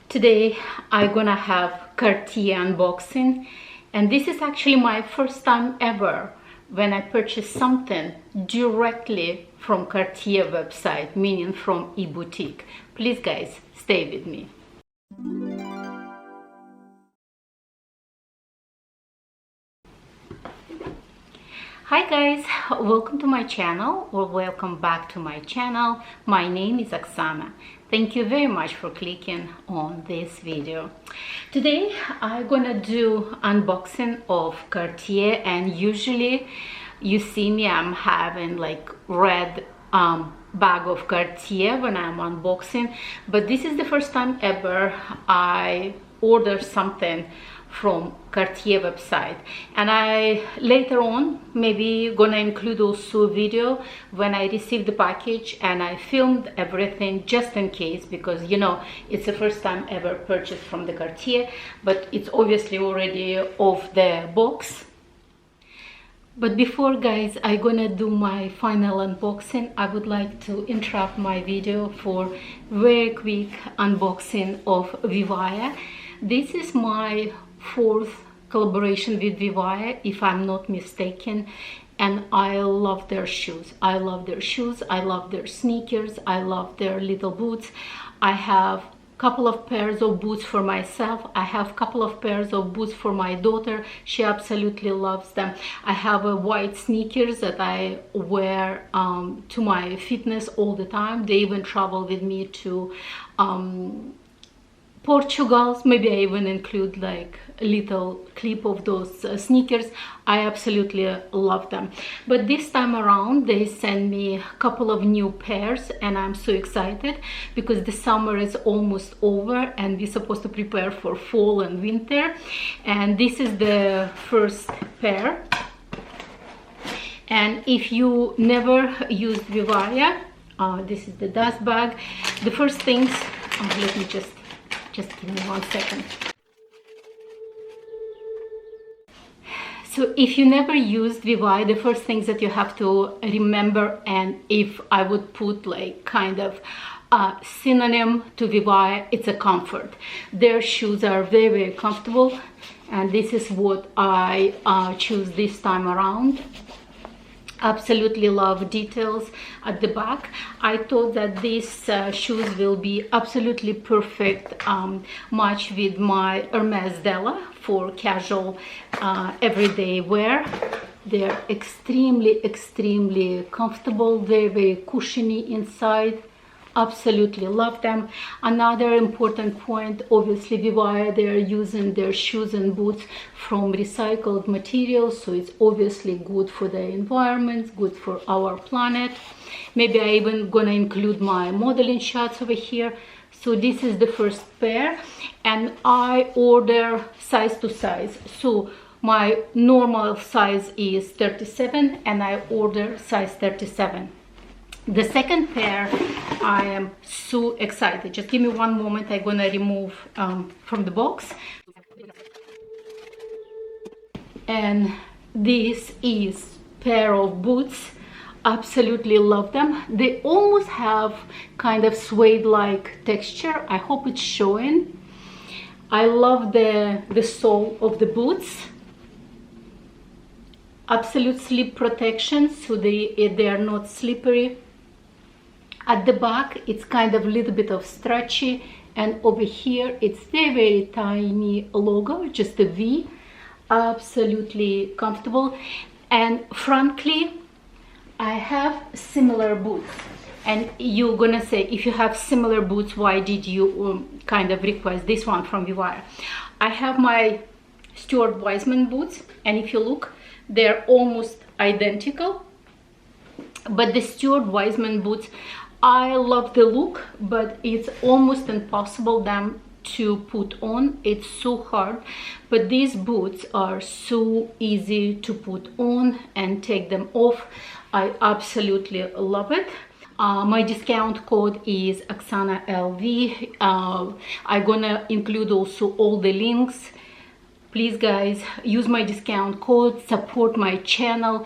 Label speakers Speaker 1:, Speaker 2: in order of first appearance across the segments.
Speaker 1: Today I'm gonna have Cartier unboxing, and this is actually my first time ever when I purchase something directly from Cartier website, meaning from e-boutique. Please guys, stay with me. Hi guys, welcome to my channel, or welcome back to my channel. My name is Oksana. Thank you very much for clicking on this video. Today I'm gonna do unboxing of Cartier, and usually you see me, I'm having like red bag of Cartier when I'm unboxing, but this is the first time ever I order something from Cartier website, and I later on maybe gonna include also a video when I received the package, and I filmed everything just in case, because you know it's the first time ever purchased from the Cartier, but it's obviously already off the box. But before guys I'm gonna do my final unboxing, I would like to interrupt my video for very quick unboxing of Vivaia. This is my fourth collaboration with Vivaia, if I'm not mistaken, and I love their shoes. I love their shoes, I love their sneakers, I love their little boots. I have couple of pairs of boots for myself. I have couple of pairs of boots for my daughter. She absolutely loves them. I have a white sneakers that I wear to my fitness all the time. They even travel with me to Portugal. Maybe I even include like a little clip of those sneakers. I absolutely love them. But this time around they sent me a couple of new pairs, and I'm so excited because the summer is almost over and we're supposed to prepare for fall and winter. And this is the first pair. And if you never used Vivaia, this is the dust bag. The first things, let me just give me 1 second. So if you never used Vivaia, the first things that you have to remember, and if I would put like kind of a synonym to Vivaia, it's a comfort. Their shoes are very comfortable, and this is what I choose this time around. Absolutely love details at the back. I thought that these shoes will be absolutely perfect match with my Hermes Della for casual everyday wear. They're extremely comfortable, very cushiony inside. Absolutely love them. Another important point, obviously Vivaia, they are using their shoes and boots from recycled materials, so it's obviously good for the environment, good for our planet. Maybe I even gonna include my modeling shots over here. So this is the first pair, and I order size to size. So my normal size is 37 and I order size 37. The second pair, I am so excited. Just give me 1 moment. I'm gonna remove from the box. And this is pair of boots. Absolutely love them. They almost have kind of suede-like texture. I hope it's showing. I love the sole of the boots. Absolute slip protection, so they are not slippery. At the back it's kind of a little bit of stretchy, and over here it's very tiny logo, just a V. Absolutely comfortable. And frankly, I have similar boots, and you're gonna say, if you have similar boots, why did you kind of request this one from Vivaia? I have my Stuart Weitzman boots, and if you look, they're almost identical. But the Stuart Weitzman boots, I love the look, but it's almost impossible them to put on. It's so hard. But these boots are so easy to put on and take them off. I absolutely love it. My discount code is OxanaLV. I'm gonna include also all the links. Please guys, use my discount code, support my channel.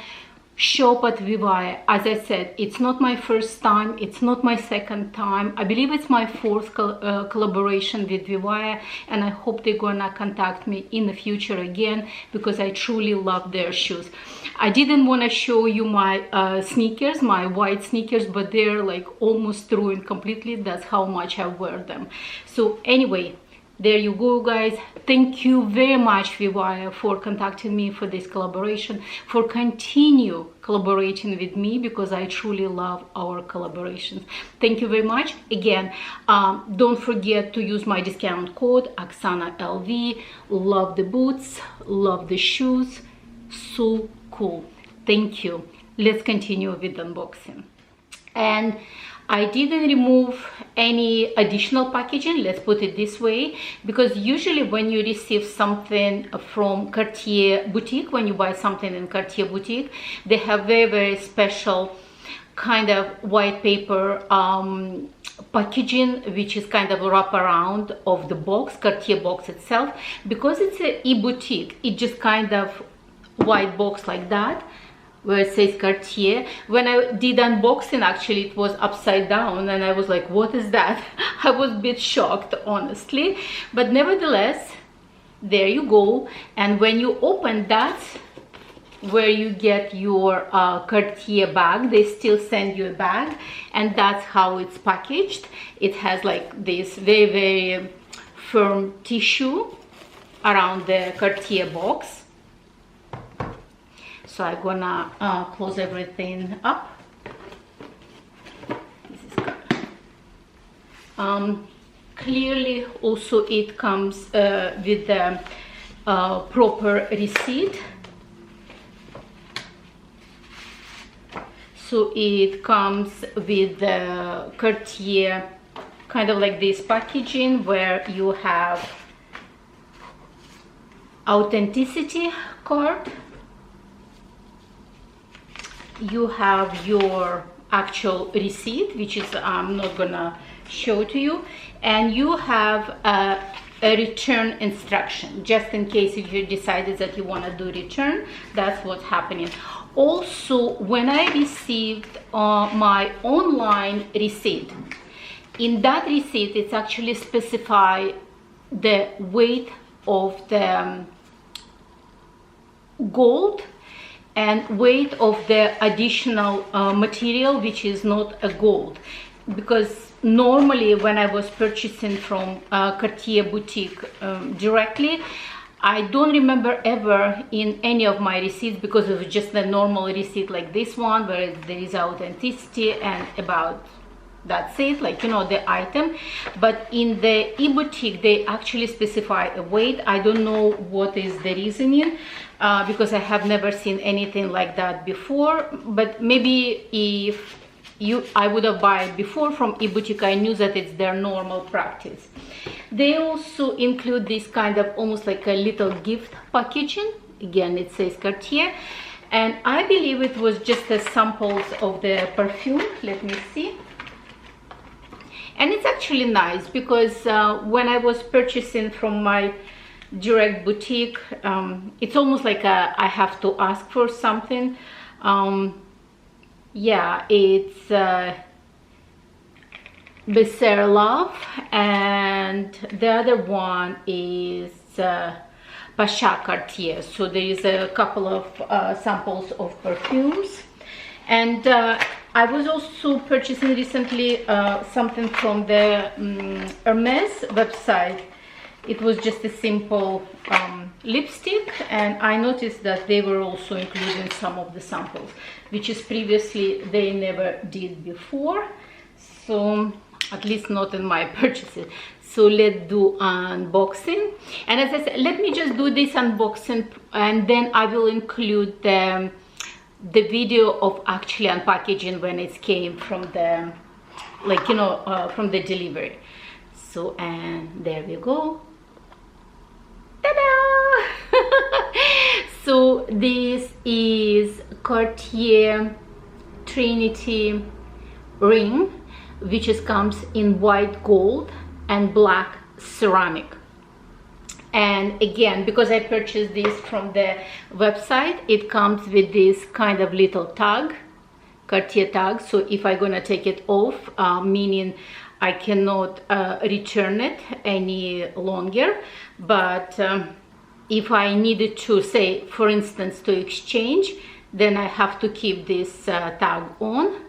Speaker 1: shop at Vivaia. As I said, it's not my first time, it's not my second time. I believe it's my fourth collaboration with Vivaia, and I hope they're gonna contact me in the future again, because I truly love their shoes. I didn't want to show you my sneakers, my white sneakers, but they're like almost ruined completely. That's how much I wear them. So anyway, there you go, guys. Thank you very much, Vivaia, for contacting me for this collaboration, for continue collaborating with me, because I truly love our collaborations. Thank you very much. Again, don't forget to use my discount code OxanaLV. Love the boots, love the shoes, so cool. Thank you. Let's continue with unboxing. And I didn't remove any additional packaging, let's put it this way, because usually when you receive something from Cartier boutique, when you buy something in Cartier boutique, they have very special kind of white paper packaging, which is kind of a wraparound of the box, Cartier box itself. Because it's an e-boutique, it just kind of white box like that, where it says Cartier. When I did unboxing, actually it was upside down, and I was like, what is that? I was a bit shocked, honestly, but nevertheless, there you go. And when you open that, where you get your Cartier bag, they still send you a bag, and that's how it's packaged. It has like this very firm tissue around the Cartier box. So I'm gonna close everything up. This is good. Clearly also it comes with the proper receipt. So it comes with the Cartier kind of like this packaging, where you have authenticity card. You have your actual receipt, which is I'm not gonna show to you, and you have a return instruction, just in case if you decided that you want to do return. That's what's happening. Also, when I received my online receipt, in that receipt it's actually specify the weight of the gold and weight of the additional material, which is not a gold. Because normally when I was purchasing from Cartier boutique directly, I don't remember ever in any of my receipts, because it was just a normal receipt like this one, where there is authenticity and about that's it, like, you know, the item. But in the e-boutique they actually specify a weight. I don't know what is the reasoning, because I have never seen anything like that before. But maybe if I would have bought before from e-boutique, I knew that it's their normal practice. They also include this kind of almost like a little gift packaging. Again, it says Cartier, and I believe it was just the samples of the perfume. Let me see. And it's actually nice, because when I was purchasing from my direct boutique, it's almost like I have to ask for something. Yeah, it's Referral, and the other one is Pasha Cartier. So there is a couple of samples of perfumes. And I was also purchasing recently something from the Hermes website. It was just a simple lipstick, and I noticed that they were also including some of the samples, which is previously they never did before. So at least not in my purchases. So let's do unboxing. And as I said, let me just do this unboxing, and then I will include the video of actually unpackaging when it came from the, like, you know, from the delivery. So, and there we go. Ta-da! So this is Cartier Trinity ring, which comes in white gold and black ceramic. And again, because I purchased this from the website, it comes with this kind of little tag, Cartier tag. So if I'm gonna take it off, meaning I cannot return it any longer, but if I needed to, say for instance, to exchange, then I have to keep this tag on.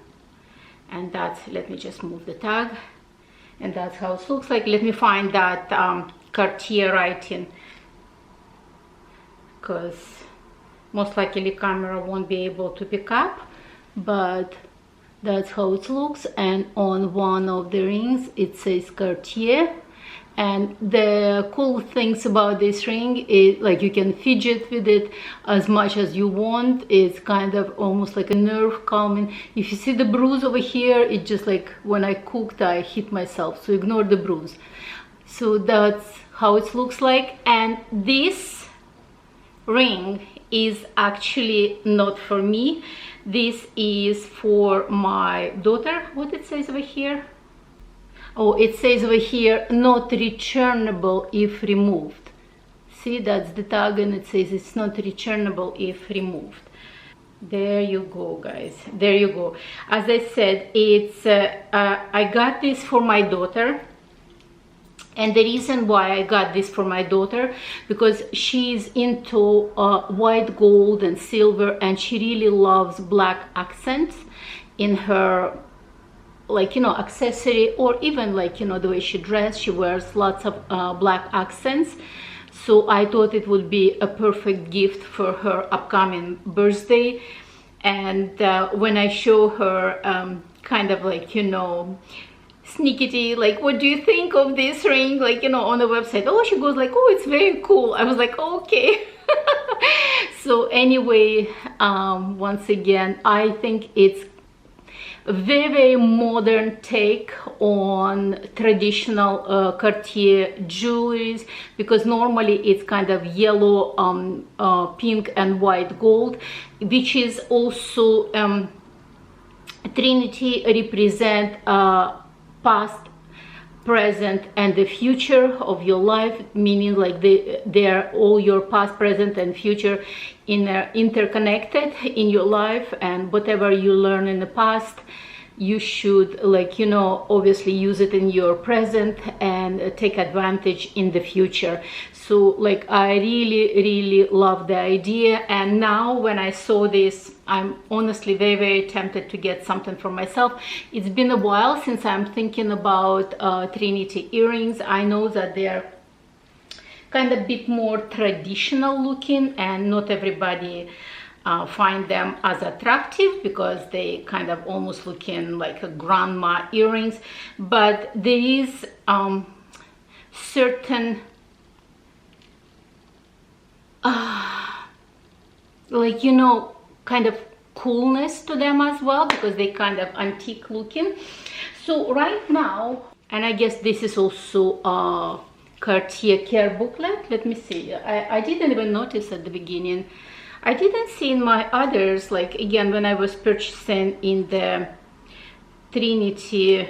Speaker 1: And that's, let me just move the tag, and that's how it looks like. Let me find that Cartier writing, because most likely camera won't be able to pick up, but that's how it looks. And on one of the rings it says Cartier. And the cool things about this ring is, like, you can fidget with it as much as you want. It's kind of almost like a nerve calming. If you see the bruise over here, it's just like when I cooked, I hit myself, so ignore the bruise. So that's how it looks like. And this ring is actually not for me. This is for my daughter. What it says over here? Oh, it says over here, not returnable if removed. See, that's the tag, and it says it's not returnable if removed. There you go, guys. There you go. As I said, it's I got this for my daughter. And the reason why I got this for my daughter, because she's into white gold and silver, and she really loves black accents in her, like, you know, accessory, or even, like, you know, the way she dressed. She wears lots of black accents. So I thought it would be a perfect gift for her upcoming birthday. And when I show her kind of, like, you know, sneaky, like, what do you think of this ring, like, you know, on the website? Oh, she goes like, oh, it's very cool. I was like, okay. So anyway, once again, I think it's a very, very modern take on traditional Cartier jewelries, because normally it's kind of yellow, pink and white gold, which is also Trinity represent past, present and the future of your life, meaning like they're all your past, present and future interconnected in your life. And whatever you learn in the past, you should, like, you know, obviously use it in your present and take advantage in the future. So, like, I really love the idea. And now when I saw this, I'm honestly very tempted to get something for myself. It's been a while since I'm thinking about Trinity earrings. I know that they're kind of a bit more traditional looking, and not everybody find them as attractive, because they kind of almost looking like a grandma earrings. But there is certain like, you know, kind of coolness to them as well, because they kind of antique looking. So right now, and I guess this is also a Cartier care booklet. Let me see. I didn't even notice at the beginning. I didn't see in my others, like, again, when I was purchasing in the Trinity.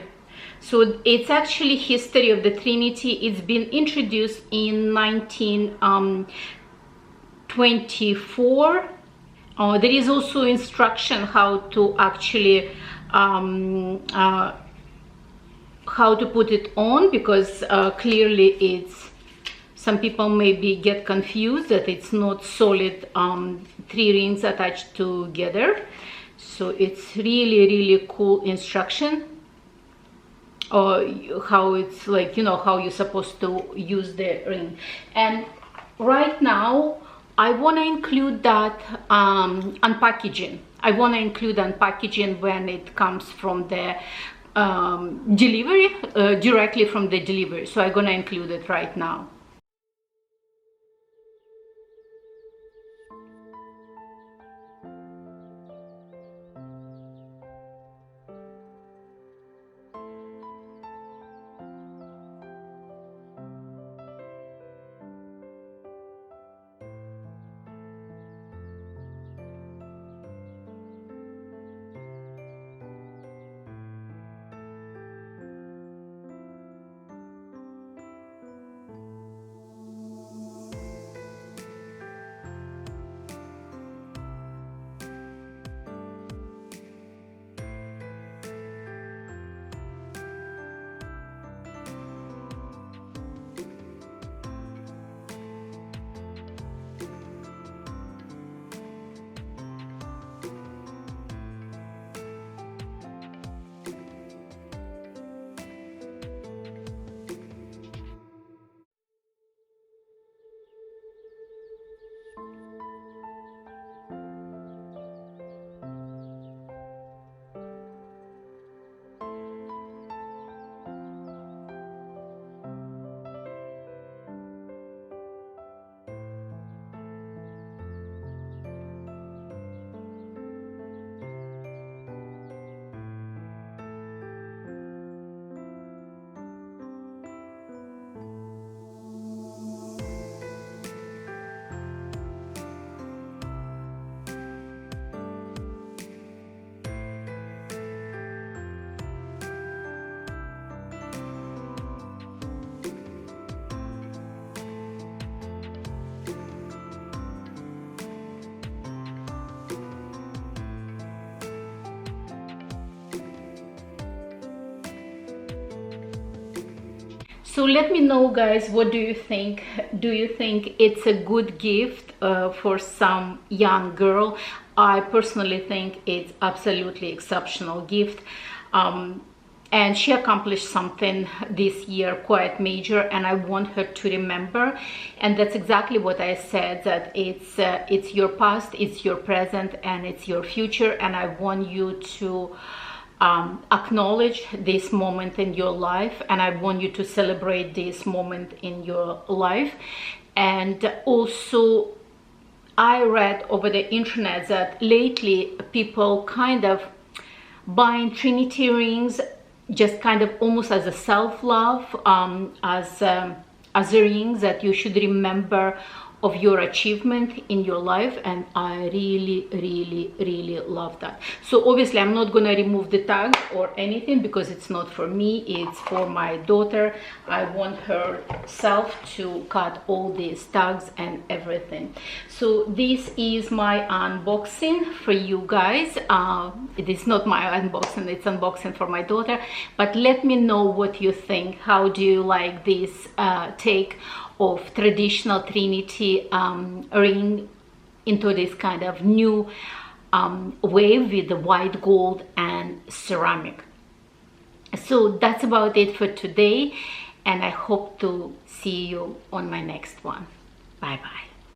Speaker 1: So it's actually history of the Trinity. It's been introduced in 1924. There is also instruction how to actually how to put it on, because clearly it's, some people maybe get confused that it's not solid 3 rings attached together. So it's really cool instruction, or how it's, like, you know, how you're supposed to use the ring. And right now I want to include that unpackaging. I want to include unpackaging when it comes from the delivery, directly from the delivery. So I'm gonna include it right now. So let me know, guys, what do you think? Do you think it's a good gift for some young girl? I personally think it's absolutely exceptional gift. And she accomplished something this year quite major, and I want her to remember. And that's exactly what I said, that it's your past, it's your present, and it's your future. And I want you to acknowledge this moment in your life, and I want you to celebrate this moment in your life. And also, I read over the internet that lately people kind of buying Trinity rings just kind of almost as a self-love, as a ring that you should remember of your achievement in your life. And I really love that. So obviously I'm not gonna remove the tag or anything, because it's not for me, it's for my daughter. I want herself to cut all these tags and everything. So this is my unboxing for you guys. It is not my unboxing, it's unboxing for my daughter. But let me know what you think. How do you like this take of traditional Trinity ring into this kind of new wave with the white gold and ceramic? So that's about it for today, and I hope to see you on my next one. Bye bye.